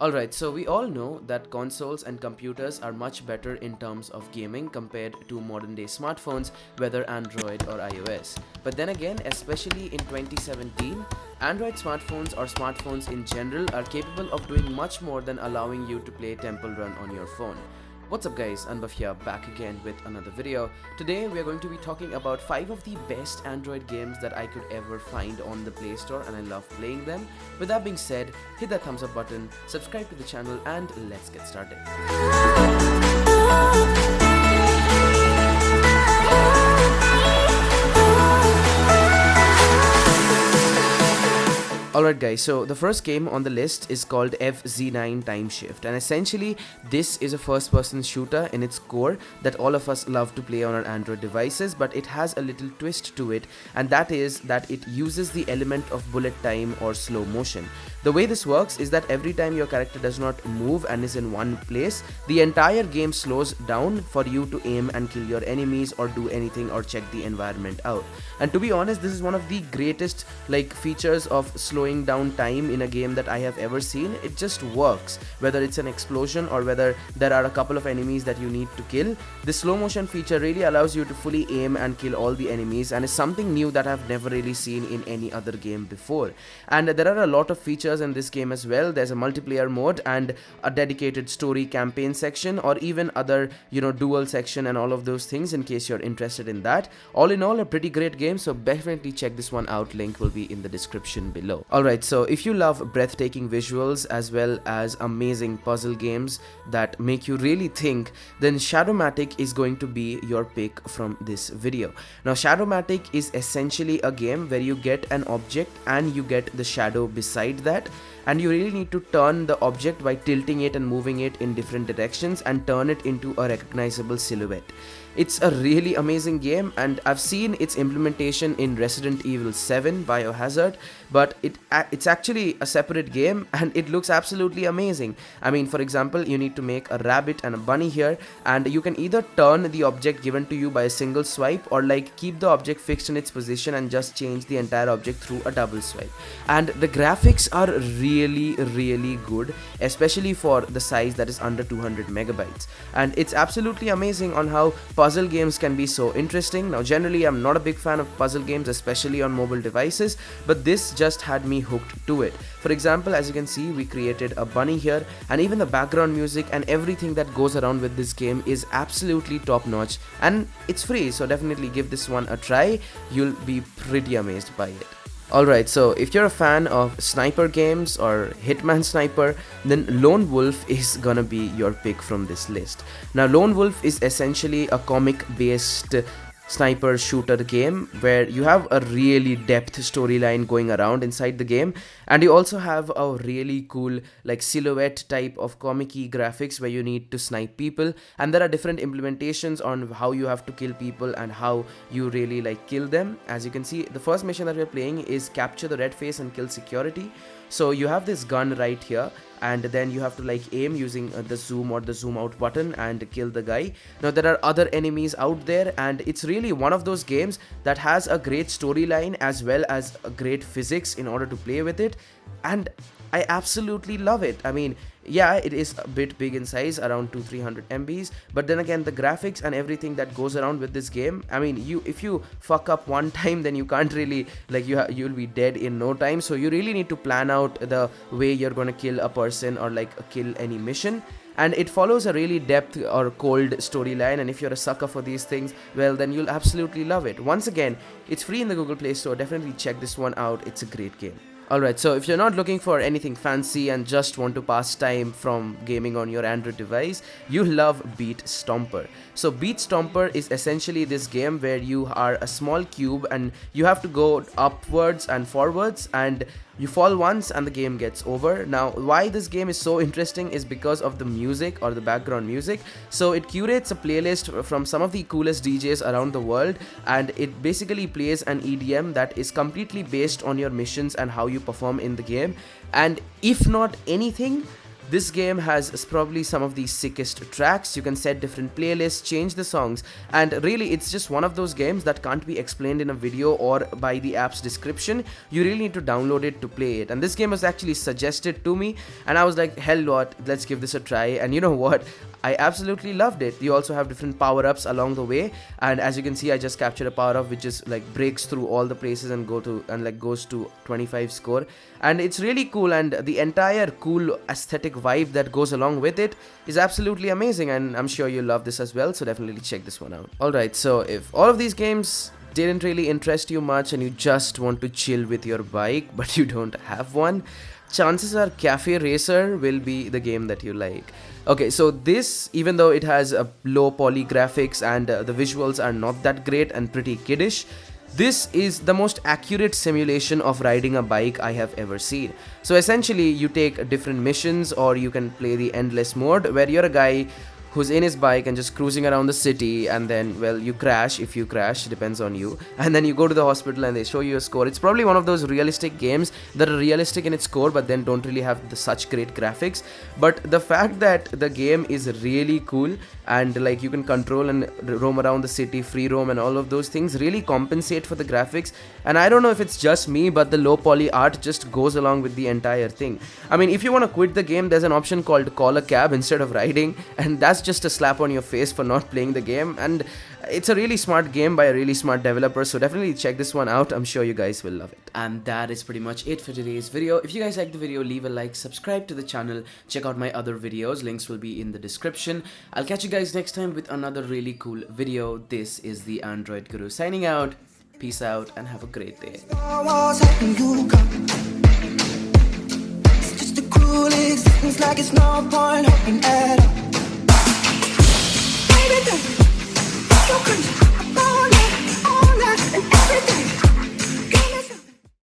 Alright, so we all know that consoles and computers are much better in terms of gaming compared to modern day smartphones, whether Android or iOS. But then again, especially in 2017, Android smartphones or smartphones in general are capable of doing much more than allowing you to play Temple Run on your phone. What's up guys, Anubhav here, back again with another video. Today we are going to be talking about 5 of the best Android games that I could ever find on the Play Store, and I love playing them. With that being said, hit that thumbs up button, subscribe to the channel, and let's get started. Alright guys, so the first game on the list is called FZ9 Timeshift, and essentially this is a first person shooter in its core that all of us love to play on our Android devices, but it has a little twist to it, and that is that it uses the element of bullet time or slow motion. The way this works is that every time your character does not move and is in one place, the entire game slows down for you to aim and kill your enemies or do anything or check the environment out. And to be honest, this is one of the greatest features of slowing down time in a game that I have ever seen. It just works, whether it's an explosion or whether there are a couple of enemies that you need to kill. The slow motion feature really allows you to fully aim and kill all the enemies, and is something new that I've never really seen in any other game before. And there are a lot of features in this game as well. There's a multiplayer mode and a dedicated story campaign section, or even other dual section and all of those things in case you're interested in that. All in all, a pretty great game, so definitely check this one out. Link will be in the description below. Alright, so if you love breathtaking visuals as well as amazing puzzle games that make you really think, then ShadowMatic is going to be your pick from this video. Now ShadowMatic is essentially a game where you get an object and you get the shadow beside that, and you really need to turn the object by tilting it and moving it in different directions and turn it into a recognizable silhouette. It's a really amazing game, and I've seen its implementation in Resident Evil 7 Biohazard, but it's actually a separate game and it looks absolutely amazing. I mean, for example, you need to make a rabbit and a bunny here, and you can either turn the object given to you by a single swipe or keep the object fixed in its position and just change the entire object through a double swipe. And the graphics are really good, especially for the size that is under 200 megabytes, and it's absolutely amazing on how puzzle games can be so interesting. Now generally I'm not a big fan of puzzle games, especially on mobile devices, but this just had me hooked to it. For example, as you can see, we created a bunny here, and even the background music and everything that goes around with this game is absolutely top notch, and it's free, so definitely give this one a try. You'll be pretty amazed by it. Alright, so if you're a fan of sniper games or Hitman Sniper, then Lone Wolf is gonna be your pick from this list. Now Lone Wolf is essentially a comic based sniper shooter game where you have a really depth storyline going around inside the game, and you also have a really cool silhouette type of comic-y graphics where you need to snipe people, and there are different implementations on how you have to kill people and how you really kill them. As you can see, the first mission that we're playing is capture the red face and kill security. So you have this gun right here, and then you have to aim using the zoom or the zoom out button and kill the guy. Now there are other enemies out there, and it's really one of those games that has a great storyline as well as a great physics in order to play with it, and I absolutely love it. I mean, yeah, it is a bit big in size, around 200-300 MBs, but then again, the graphics and everything that goes around with this game, I mean, if you fuck up one time, then you can't really you'll be dead in no time. So you really need to plan out the way you're gonna kill a person or kill any mission. And it follows a really depth or cold storyline, and if you're a sucker for these things, well, then you'll absolutely love it. Once again, it's free in the Google Play Store. Definitely check this one out. It's a great game. Alright, so if you're not looking for anything fancy and just want to pass time from gaming on your Android device, you love Beat Stomper. So Beat Stomper is essentially this game where you are a small cube and you have to go upwards and forwards, and you fall once and the game gets over. Now why this game is so interesting is because of the music or the background music. So it curates a playlist from some of the coolest DJs around the world, and it basically plays an EDM that is completely based on your missions and how you perform in the game. And if not anything, This game has probably some of the sickest tracks. You can set different playlists, change the songs, and really it's just one of those games that can't be explained in a video or by the app's description. You really need to download it to play it. And this game was actually suggested to me, and I was like, hell what, let's give this a try. And you know what? I absolutely loved it. You also have different power-ups along the way, and as you can see, I just captured a power-up which is like breaks through all the places and goes to 25 score, and it's really cool, and the entire cool aesthetic vibe that goes along with it is absolutely amazing, and I'm sure you'll love this as well, so definitely check this one out. Alright, so if all of these games didn't really interest you much and you just want to chill with your bike but you don't have one, chances are Cafe Racer will be the game that you like. Okay, so this, even though it has a low poly graphics and the visuals are not that great and pretty kiddish, this is the most accurate simulation of riding a bike I have ever seen. So essentially, you take different missions, or you can play the endless mode where you're a guy who's in his bike and just cruising around the city, and then, well, you crash. If you crash, depends on you, and then you go to the hospital and they show you a score. It's probably one of those realistic games that are realistic in its core but then don't really have such great graphics. But the fact that the game is really cool, and like you can control and roam around the city, free roam and all of those things really compensate for the graphics. And I don't know if it's just me, but the low poly art just goes along with the entire thing. I mean, if you want to quit the game, there's an option called call a cab instead of riding, and that's just a slap on your face for not playing the game. And it's a really smart game by a really smart developer, so definitely check this one out. I'm sure you guys will love it. And that is pretty much it for today's video. If you guys liked the video, leave a like, subscribe to the channel, check out my other videos, links will be in the description. I'll catch you guys next time with another really cool video. This is the Android Guru signing out. Peace out and have a great day. It's just a cruel existence, like it's no point hoping at all. Everything, you can all that, and everything.